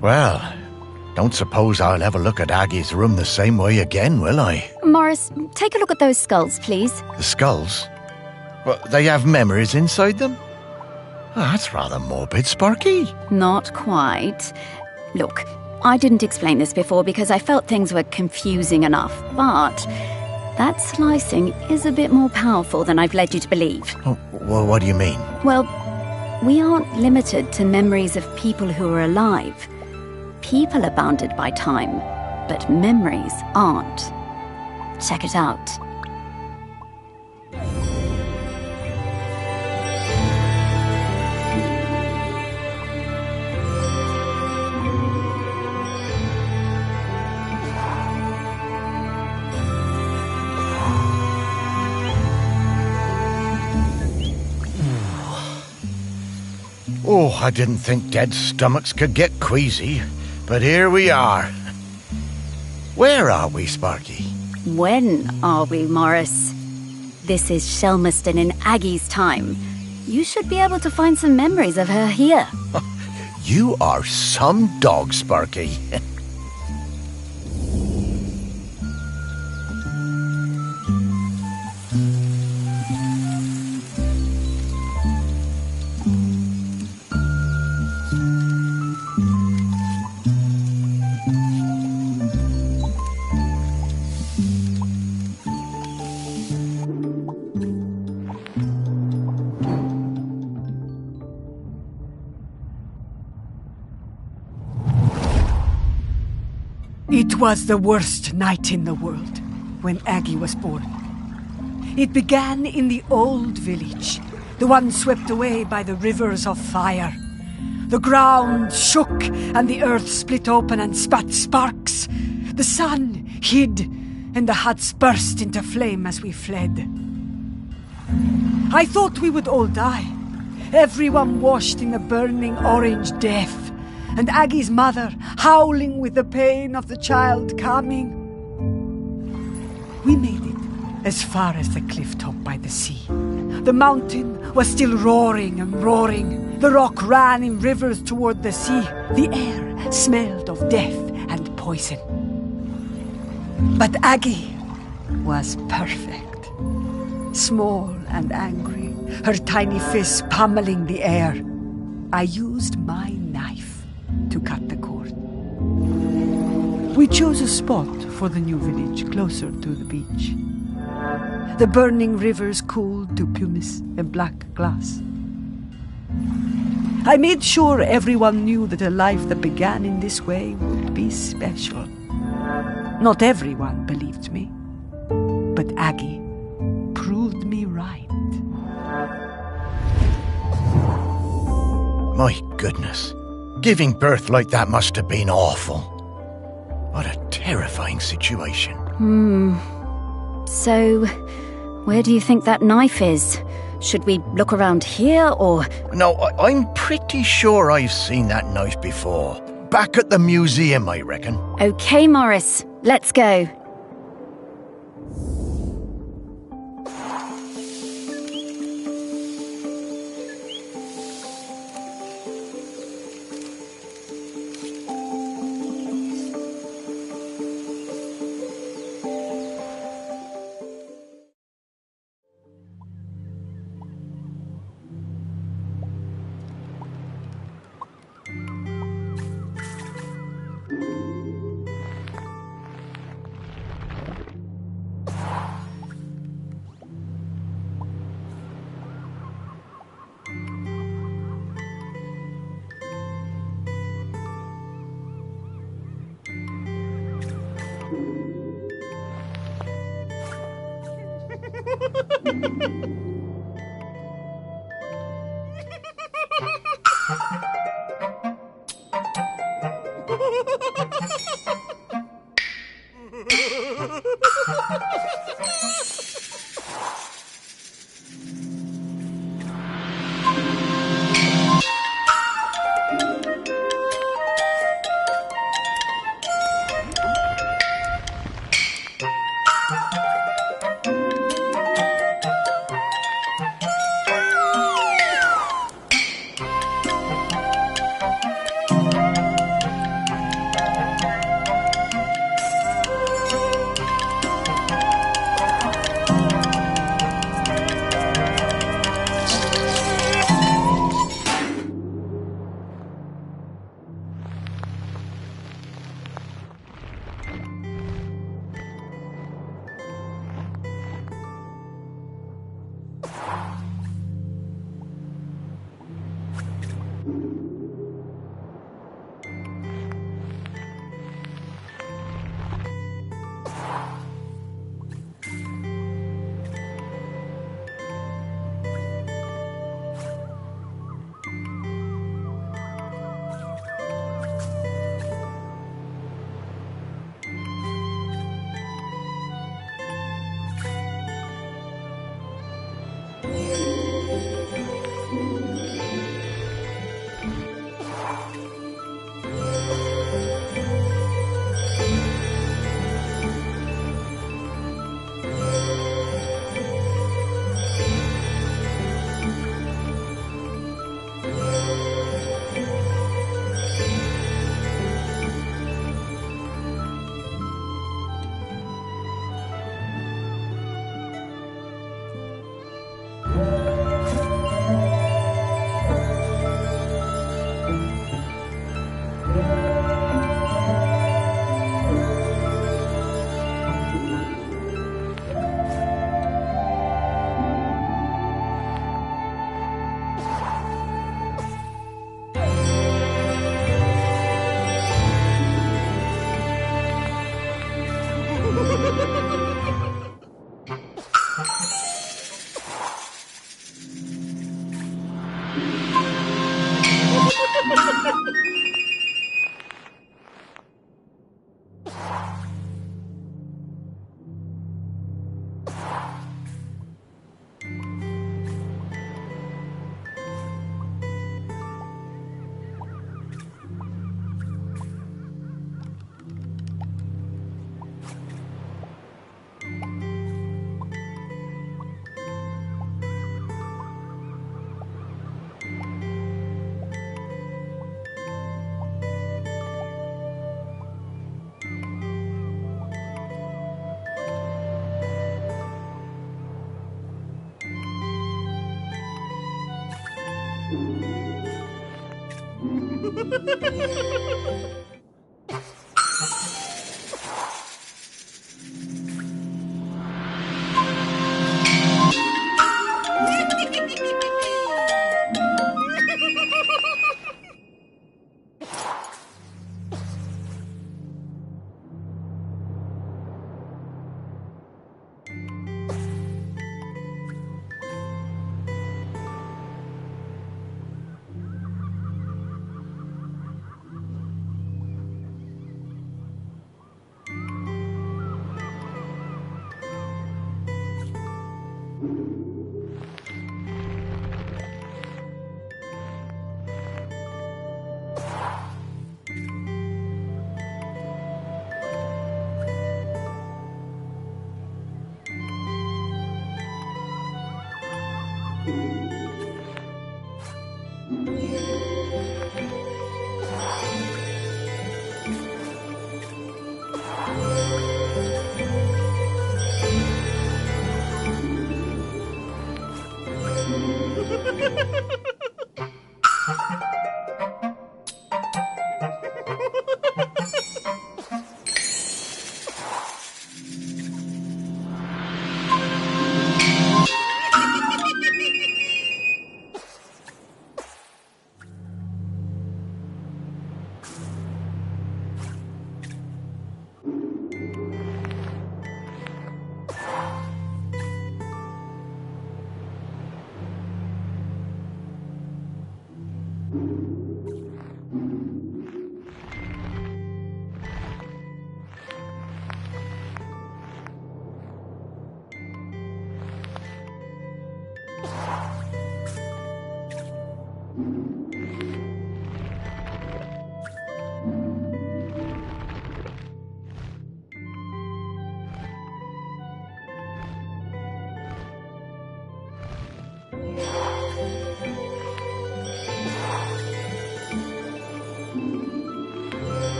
Well, don't suppose I'll ever look at Aggie's room the same way again, will I? Morris, take a look at those skulls, please. The skulls? Well, they have memories inside them? Oh, that's rather morbid, Sparky. Not quite. Look, I didn't explain this before because I felt things were confusing enough, but that slicing is a bit more powerful than I've led you to believe. Oh, well, what do you mean? Well, we aren't limited to memories of people who are alive. People are bounded by time, but memories aren't. Check it out. Oh, I didn't think dead stomachs could get queasy, but here we are. Where are we, Sparky? When are we, Morris? This is Shelmerston in Aggie's time. You should be able to find some memories of her here. You are some dog, Sparky. It was the worst night in the world when Aggie was born. It began in the old village, the one swept away by the rivers of fire. The ground shook and the earth split open and spat sparks. The sun hid and the huts burst into flame as we fled. I thought we would all die, everyone washed in the burning orange death. And Aggie's mother howling with the pain of the child coming. We made it as far as the cliff top by the sea. The mountain was still roaring and roaring. The rock ran in rivers toward the sea. The air smelled of death and poison. But Aggie was perfect. Small and angry, her tiny fists pummeling the air. I used my knife to cut the cord. We chose a spot for the new village closer to the beach. The burning rivers cooled to pumice and black glass. I made sure everyone knew that a life that began in this way would be special. Not everyone believed me, but Aggie proved me right. My goodness. Giving birth like that must have been awful. What a terrifying situation. So, where do you think that knife is? Should we look around here, or...? No, I'm pretty sure I've seen that knife before. Back at the museum, I reckon. Okay, Morris, let's go.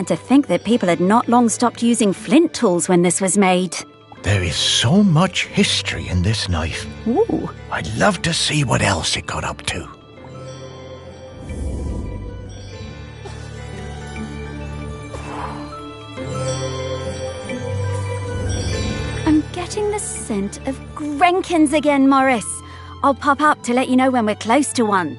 And to think that people had not long stopped using flint tools when this was made. There is so much history in this knife. Ooh. I'd love to see what else it got up to. I'm getting the scent of Grenkins again, Morris. I'll pop up to let you know when we're close to one.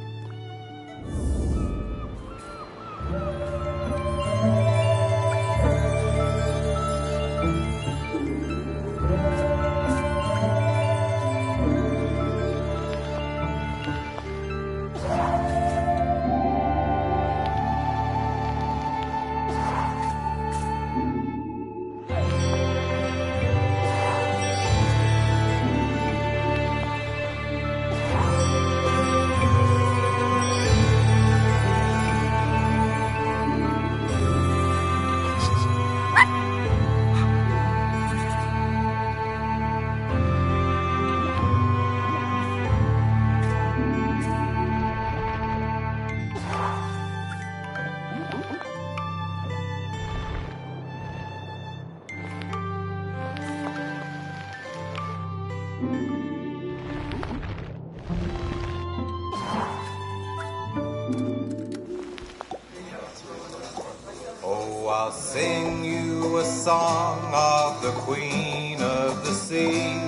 Oh, I'll sing you a song of the Queen of the Sea.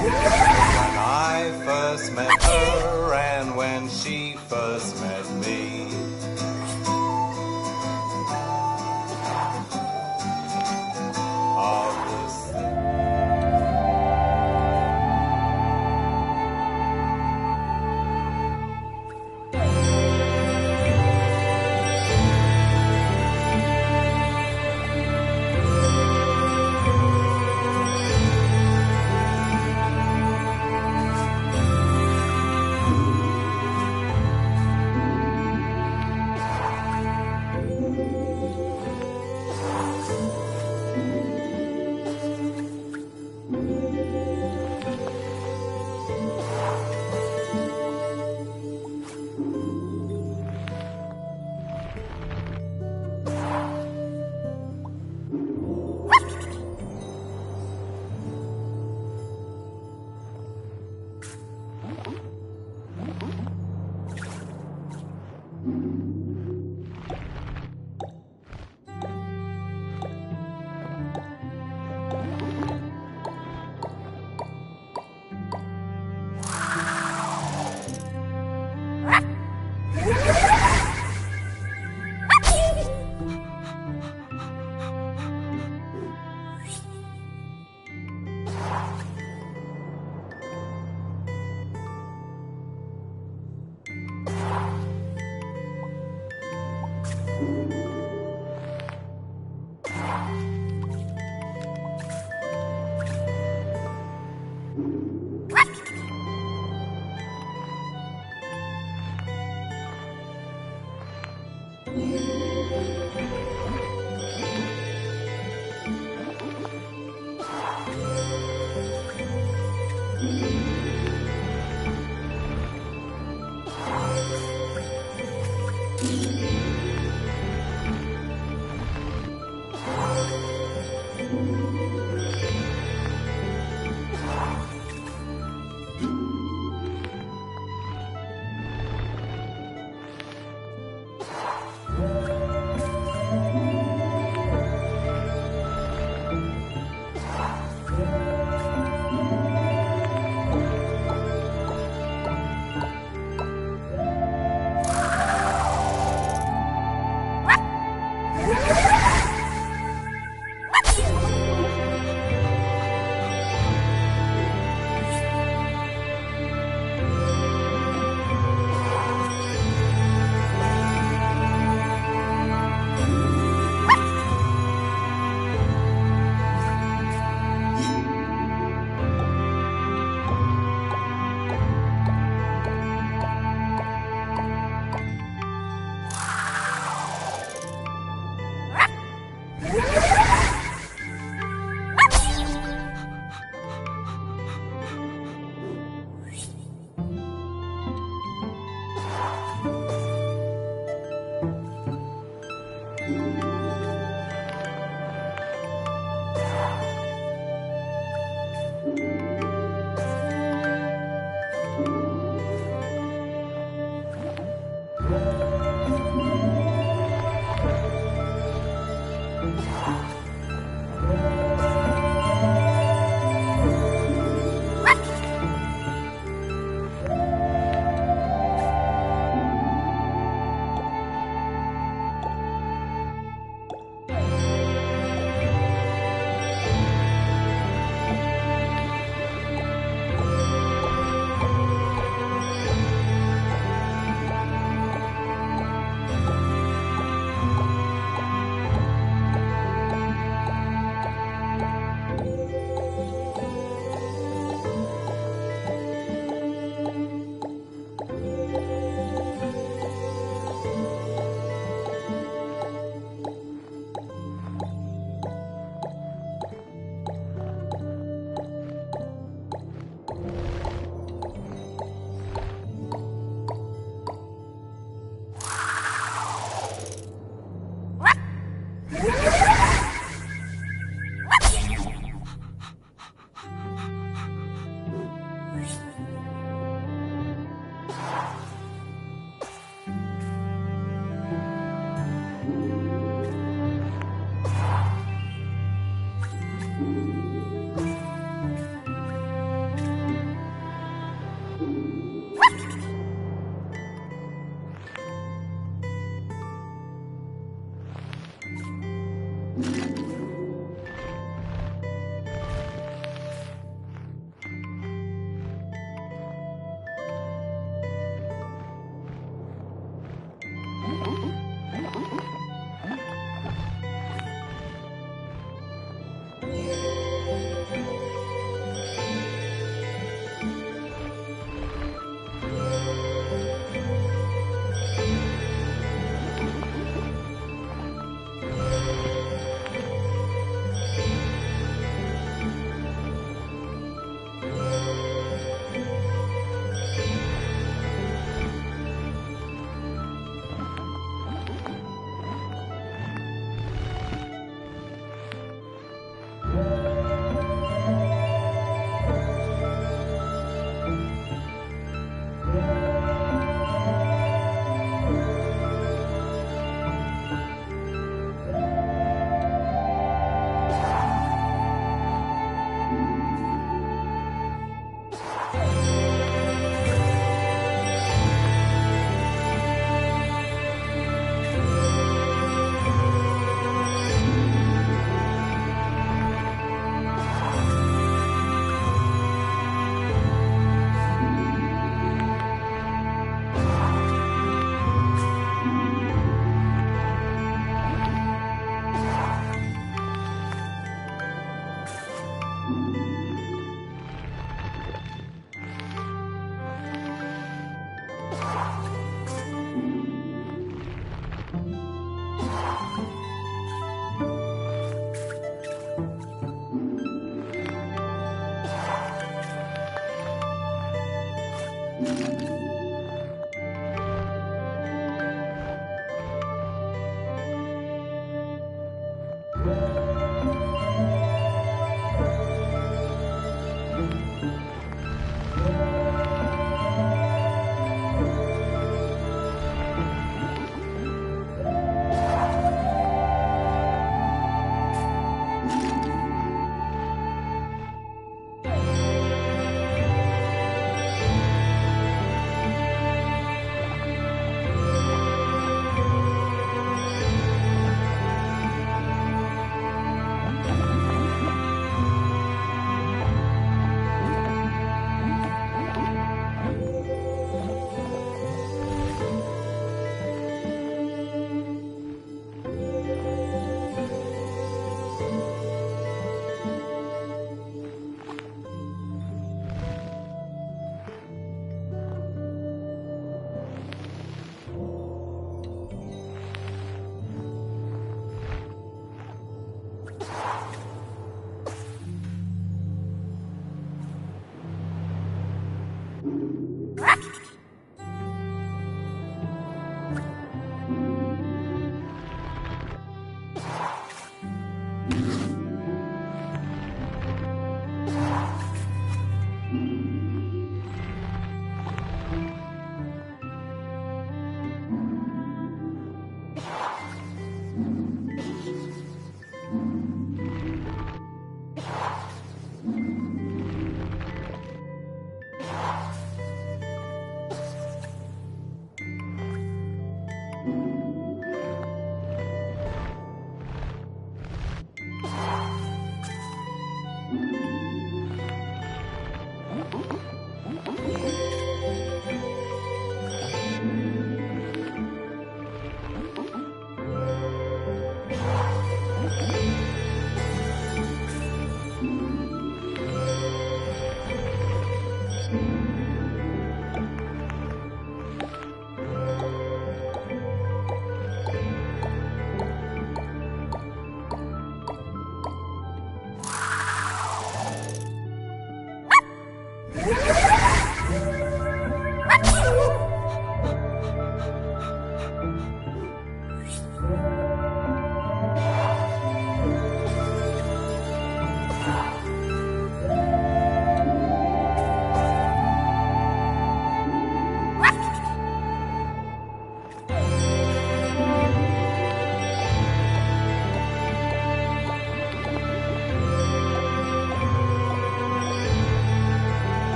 When I first met her and when she first met me. Of the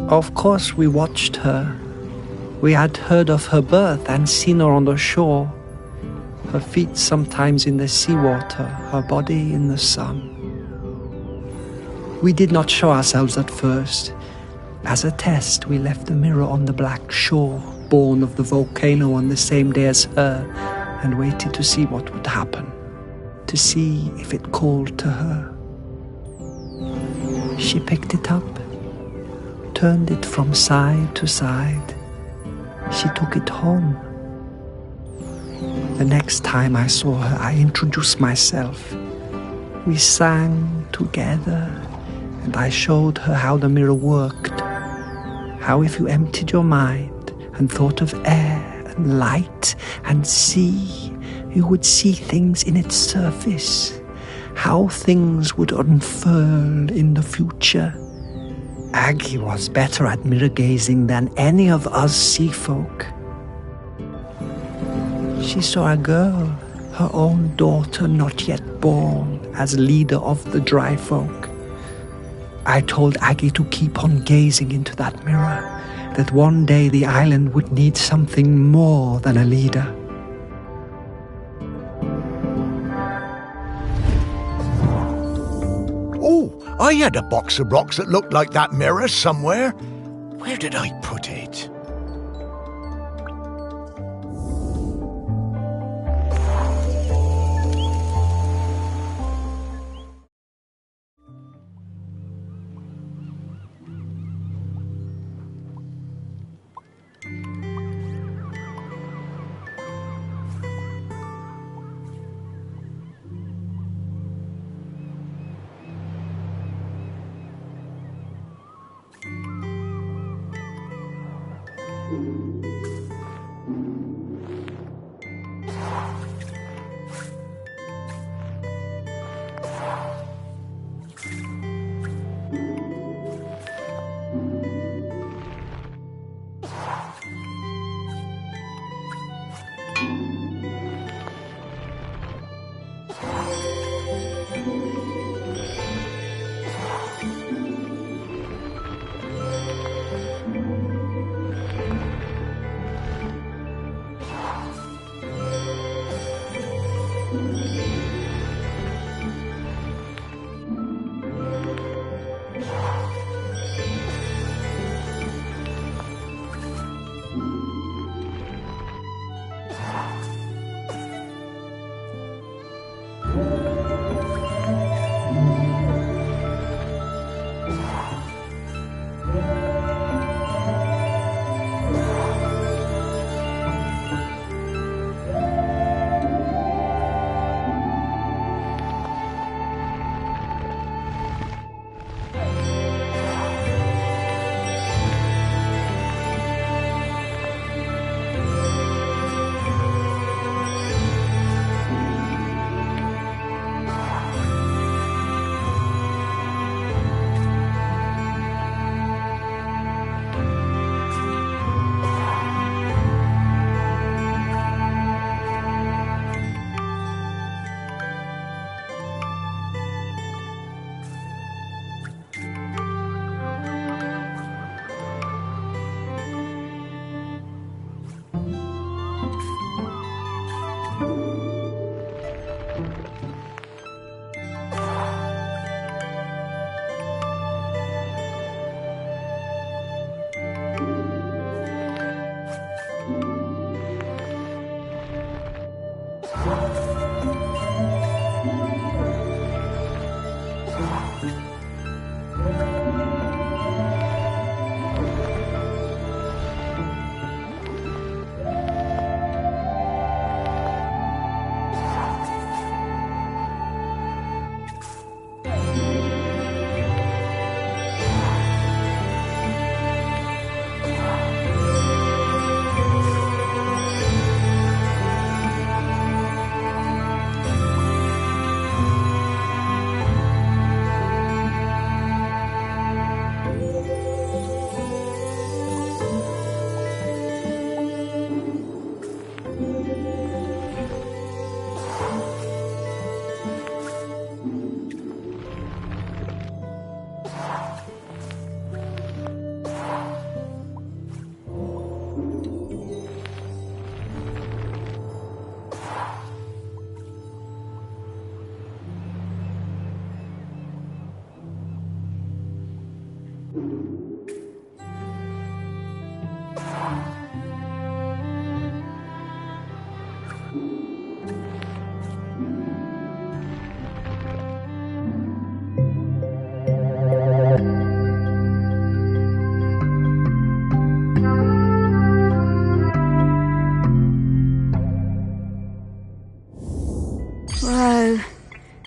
Of course we watched her. We had heard of her birth and seen her on the shore, her feet sometimes in the seawater, her body in the sun. We did not show ourselves at first. As a test, we left the mirror on the black shore, born of the volcano on the same day as her, and waited to see what would happen, to see if it called to her. She picked it up, turned it from side to side. She took it home. The next time I saw her, I introduced myself. We sang together, and I showed her how the mirror worked, how if you emptied your mind and thought of air and light and sea, you would see things in its surface, how things would unfurl in the future. Aggie was better at mirror gazing than any of us sea folk. She saw a girl, her own daughter not yet born, as leader of the dry folk. I told Aggie to keep on gazing into that mirror, that one day the island would need something more than a leader. Oh, I had a box of rocks that looked like that mirror somewhere. Where did I put it?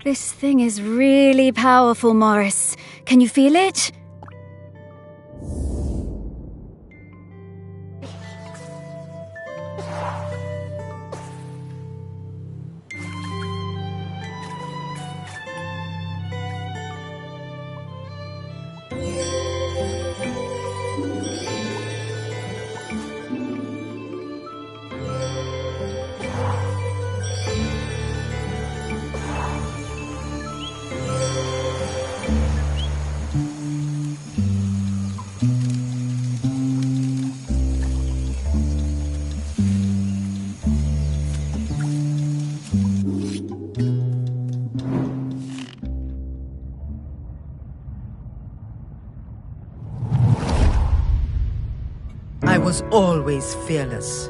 This thing is really powerful, Morris. Can you feel it? I was always fearless.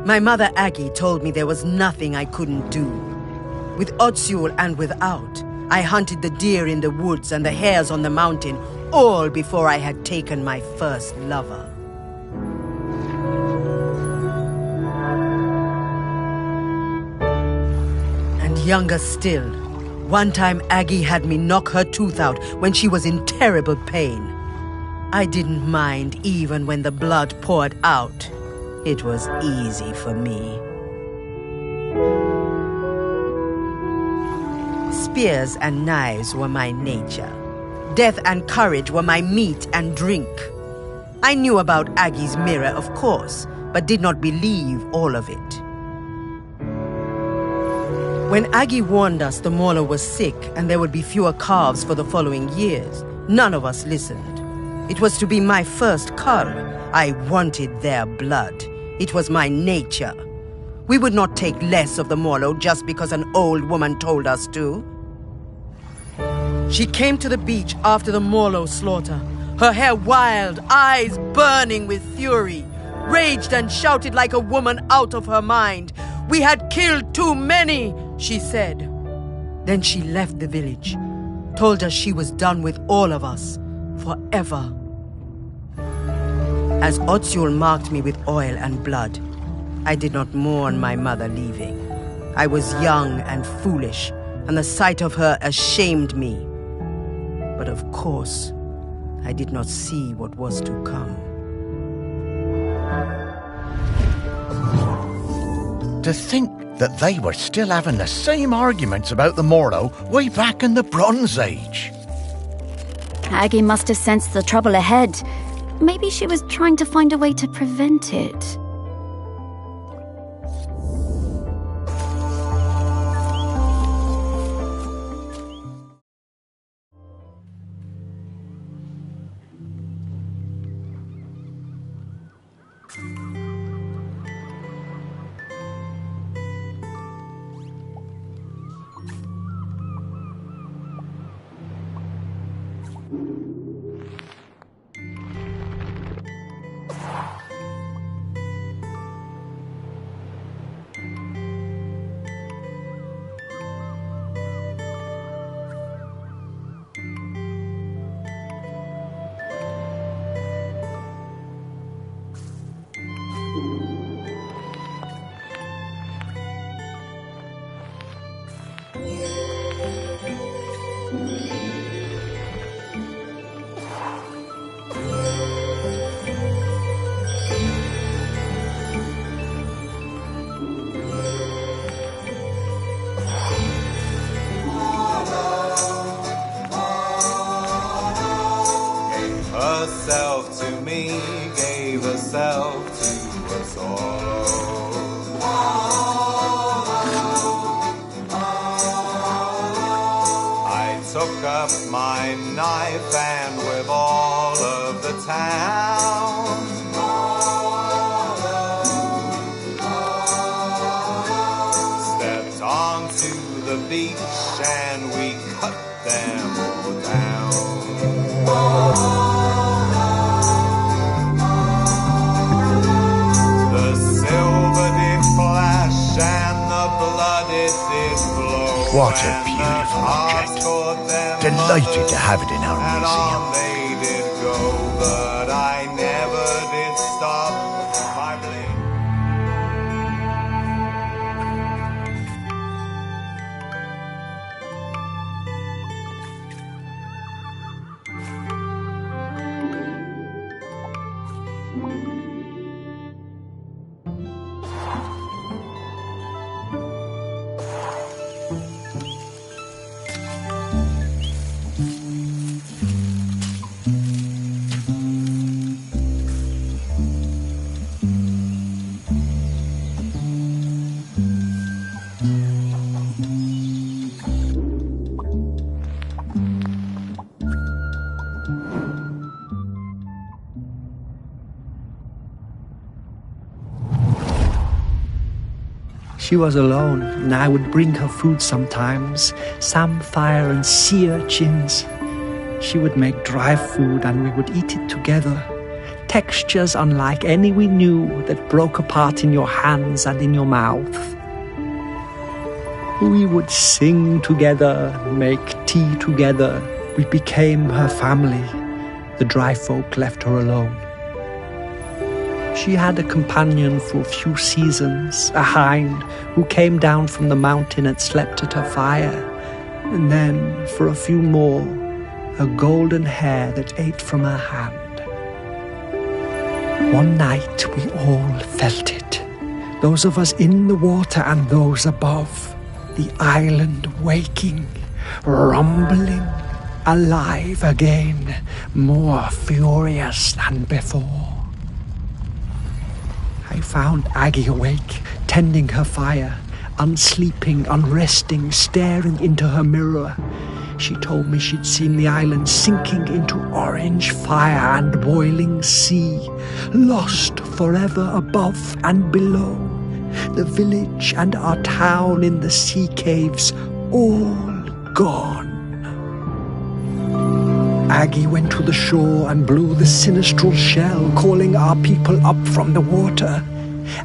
My mother Aggie told me there was nothing I couldn't do. With Otsul and without, I hunted the deer in the woods and the hares on the mountain, all before I had taken my first lover. And younger still, one time Aggie had me knock her tooth out when she was in terrible pain. I didn't mind even when the blood poured out. It was easy for me. Spears and knives were my nature. Death and courage were my meat and drink. I knew about Aggie's mirror, of course, but did not believe all of it. When Aggie warned us the Mauler was sick and there would be fewer calves for the following years, none of us listened. It was to be my first cull. I wanted their blood. It was my nature. We would not take less of the Mauler just because an old woman told us to. She came to the beach after the Mauler slaughter, her hair wild, eyes burning with fury, raged and shouted like a woman out of her mind. "We had killed too many," she said. Then she left the village, told us she was done with all of us, forever. As Otsul marked me with oil and blood, I did not mourn my mother leaving. I was young and foolish, and the sight of her ashamed me. But of course, I did not see what was to come. To think that they were still having the same arguments about the Morlo way back in the Bronze Age. Aggie must have sensed the trouble ahead. Maybe she was trying to find a way to prevent it. Herself to me, gave herself to us all. I took up my knife and with all of the town stepped onto the beach and we cut them all down. What a beautiful object. Delighted to have it in our museum. They did go, but I never did stop my blade. She was alone, and I would bring her food sometimes, samphire and sea urchins. She would make dry food and we would eat it together. Textures unlike any we knew that broke apart in your hands and in your mouth. We would sing together, make tea together. We became her family. The dry folk left her alone. She had a companion for a few seasons, a hind who came down from the mountain and slept at her fire, and then, for a few more, a golden hare that ate from her hand. One night we all felt it, those of us in the water and those above, the island waking, rumbling, alive again, more furious than before. I found Aggie awake, tending her fire, unsleeping, unresting, staring into her mirror. She told me she'd seen the island sinking into orange fire and boiling sea, lost forever above and below. The village and our town in the sea caves, all gone. Aggie went to the shore and blew the sinistral shell, calling our people up from the water.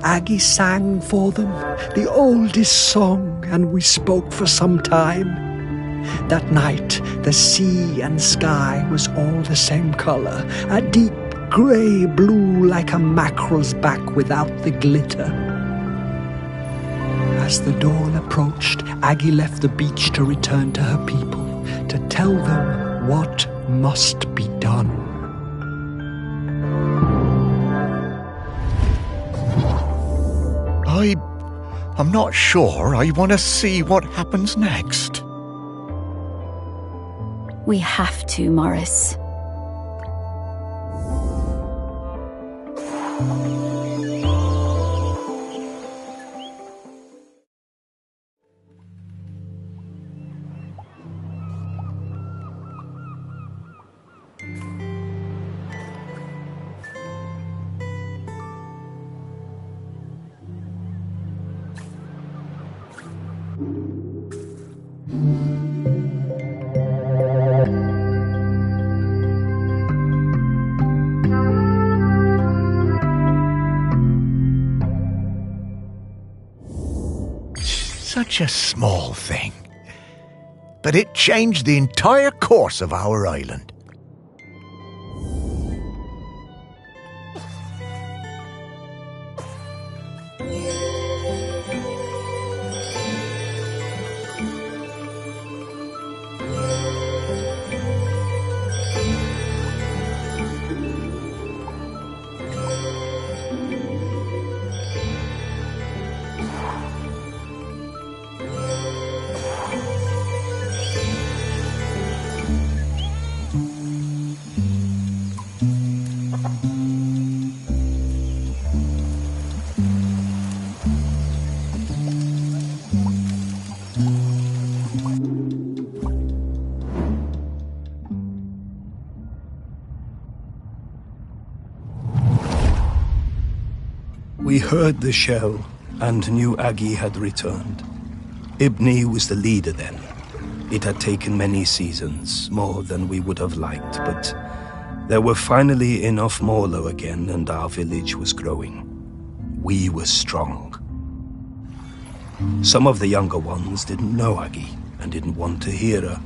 Aggie sang for them the oldest song, and we spoke for some time. That night, the sea and sky was all the same color, a deep grey blue like a mackerel's back without the glitter. As the dawn approached, Aggie left the beach to return to her people, to tell them what must be done. I'm not sure I want to see what happens next. We have to, Morris. Such a small thing, but it changed the entire course of our island. We heard the shell and knew Aggie had returned. Ibni was the leader then. It had taken many seasons, more than we would have liked, but there were finally enough Morlo again and our village was growing. We were strong. Some of the younger ones didn't know Aggie and didn't want to hear her,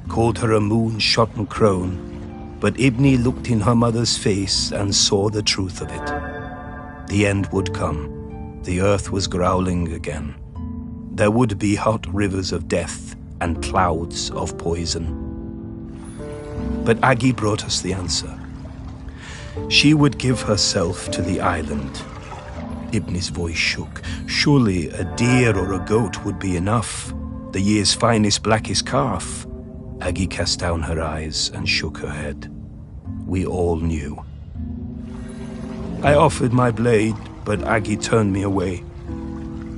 called her a moon-shotten crone, but Ibni looked in her mother's face and saw the truth of it. The end would come. The earth was growling again. There would be hot rivers of death and clouds of poison. But Aggie brought us the answer. she would give herself to the island. Ibni's voice shook. Surely a deer or a goat would be enough. The year's finest, blackest calf. Aggie cast down her eyes and shook her head. We all knew. I offered my blade, but Aggie turned me away.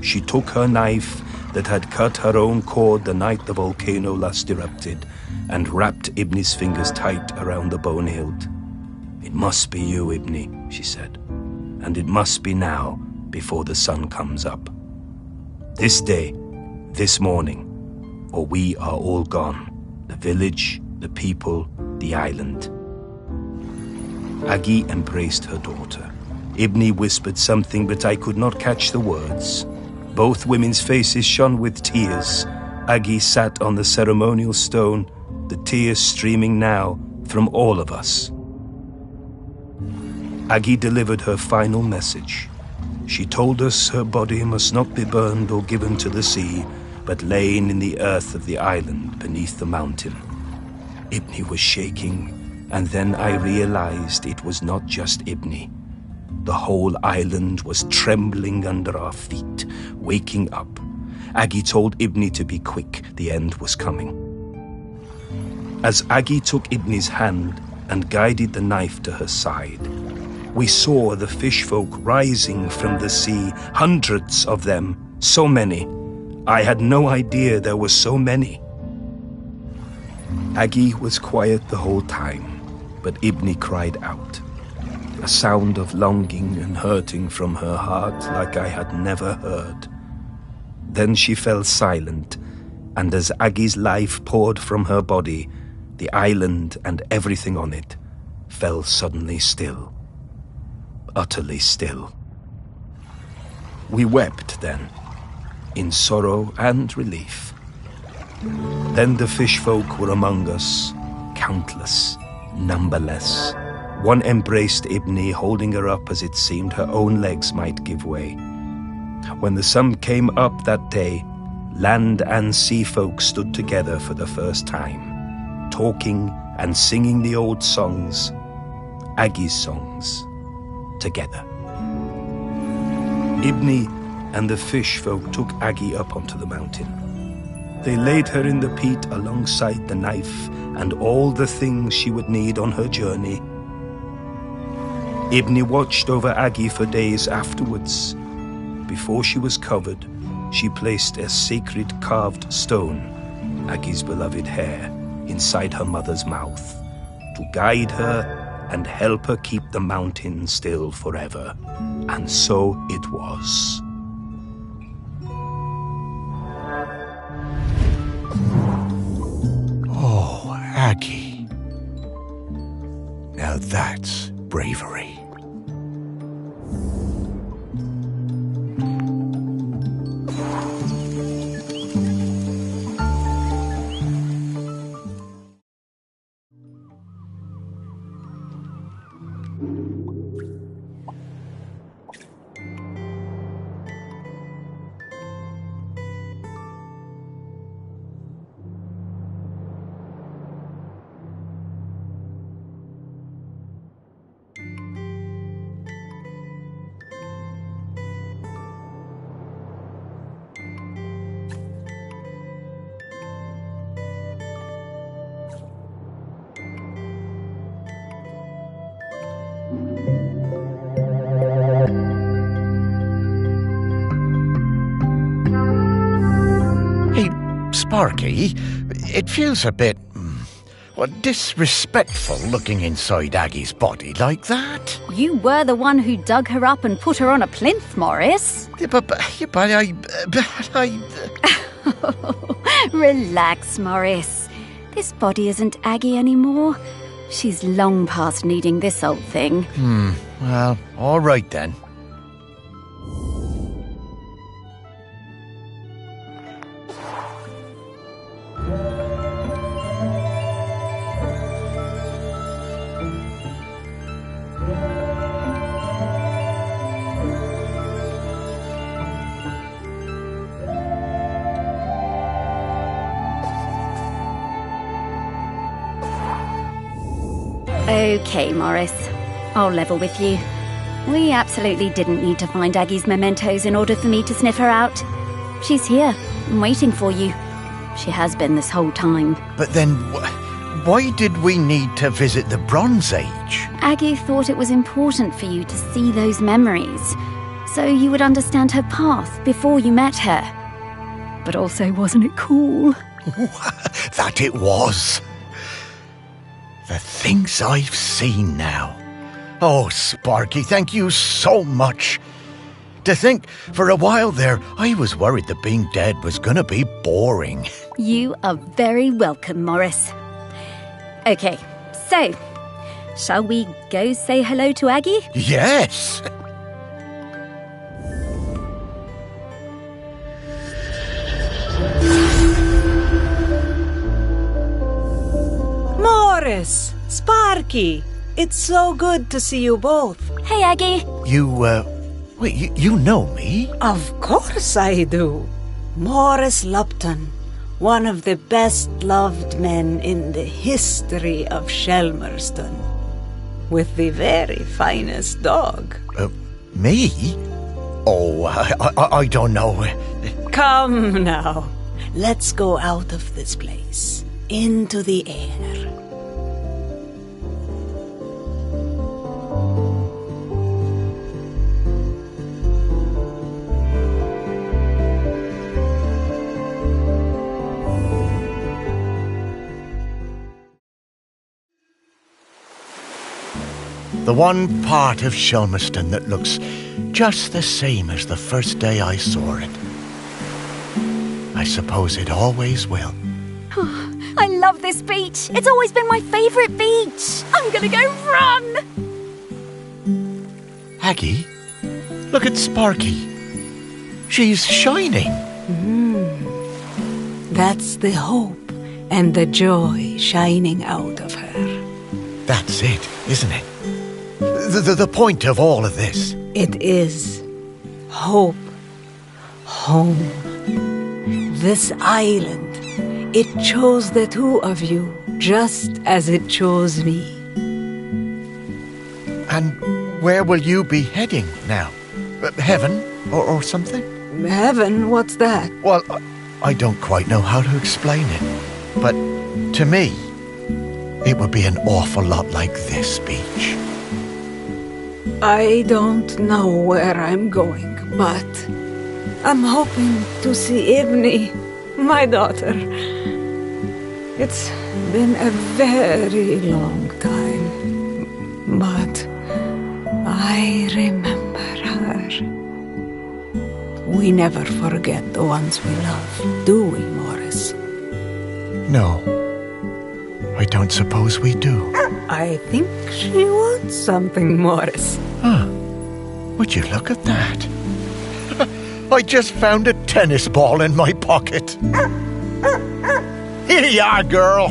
She took her knife that had cut her own cord the night the volcano last erupted and wrapped Ibni's fingers tight around the bone hilt. It must be you, Ibni, she said, and it must be now before the sun comes up. This day, this morning, or we are all gone. The village, the people, the island. Aggie embraced her daughter. Ibni whispered something, but I could not catch the words. Both women's faces shone with tears. Aggie sat on the ceremonial stone, the tears streaming now from all of us. Aggie delivered her final message. She told us her body must not be burned or given to the sea, but lain in the earth of the island beneath the mountain. Ibni was shaking, and then I realized it was not just Ibni. The whole island was trembling under our feet, waking up. Aggie told Ibni to be quick, the end was coming. As Aggie took Ibni's hand and guided the knife to her side, we saw the fish folk rising from the sea, hundreds of them, so many. I had no idea there were so many. Aggie was quiet the whole time, but Ibni cried out. A sound of longing and hurting from her heart like I had never heard. Then she fell silent, and as Aggie's life poured from her body, the island and everything on it fell suddenly still. Utterly still. We wept then, in sorrow and relief. Then the fish folk were among us, countless, numberless. One embraced Ibni, holding her up as it seemed her own legs might give way. When the sun came up that day, land and sea folk stood together for the first time, talking and singing the old songs, Aggie's songs, together. Ibni and the fish folk took Aggie up onto the mountain. They laid her in the peat alongside the knife and all the things she would need on her journey. Ibni watched over Aggie for days afterwards. Before she was covered, she placed a sacred carved stone, Aggie's beloved hair, inside her mother's mouth, to guide her and help her keep the mountain still forever. And so it was. Oh, Aggie. Now that's bravery. Sparky, it feels a bit, disrespectful looking inside Aggie's body like that. You were the one who dug her up and put her on a plinth, Morris. But I... Relax, Morris. This body isn't Aggie anymore. She's long past needing this old thing. Well, all right then. Okay, Morris. I'll level with you. We absolutely didn't need to find Aggie's mementos in order for me to sniff her out. She's here, and waiting for you. She has been this whole time. But then, why did we need to visit the Bronze Age? Aggie thought it was important for you to see those memories, so you would understand her path before you met her. But also, wasn't it cool? That it was. The things I've seen now. Oh, Sparky, thank you so much. To think, for a while there, I was worried that being dead was gonna be boring. You are very welcome, Morris. Okay, so, shall we go say hello to Aggie? Yes! Morris! Sparky! It's so good to see you both. Hey, Aggie. Wait, you know me? Of course I do. Morris Lupton, one of the best-loved men in the history of Shelmerston, with the very finest dog. Me? Oh, I don't know. Come now. Let's go out of this place, into the air. The one part of Shelmerston that looks just the same as the first day I saw it. I suppose it always will. I love this beach. It's always been my favourite beach. I'm gonna go run. Aggie, look at Sparky. She's shining. That's the hope and the joy shining out of her. That's it, isn't it? The point of all of this. It is hope, home. This island, it chose the two of you just as it chose me. And where will you be heading now? Heaven or something? Heaven? What's that? Well, I don't quite know how to explain it. But to me, it would be an awful lot like this beach. I don't know where I'm going, but I'm hoping to see Ibni, my daughter. It's been a very long time, but I remember her. We never forget the ones we love, do we, Morris? No, I don't suppose we do. I think she wants something, Morris. Huh. Would you look at that? I just found a tennis ball in my pocket. Here you are, girl.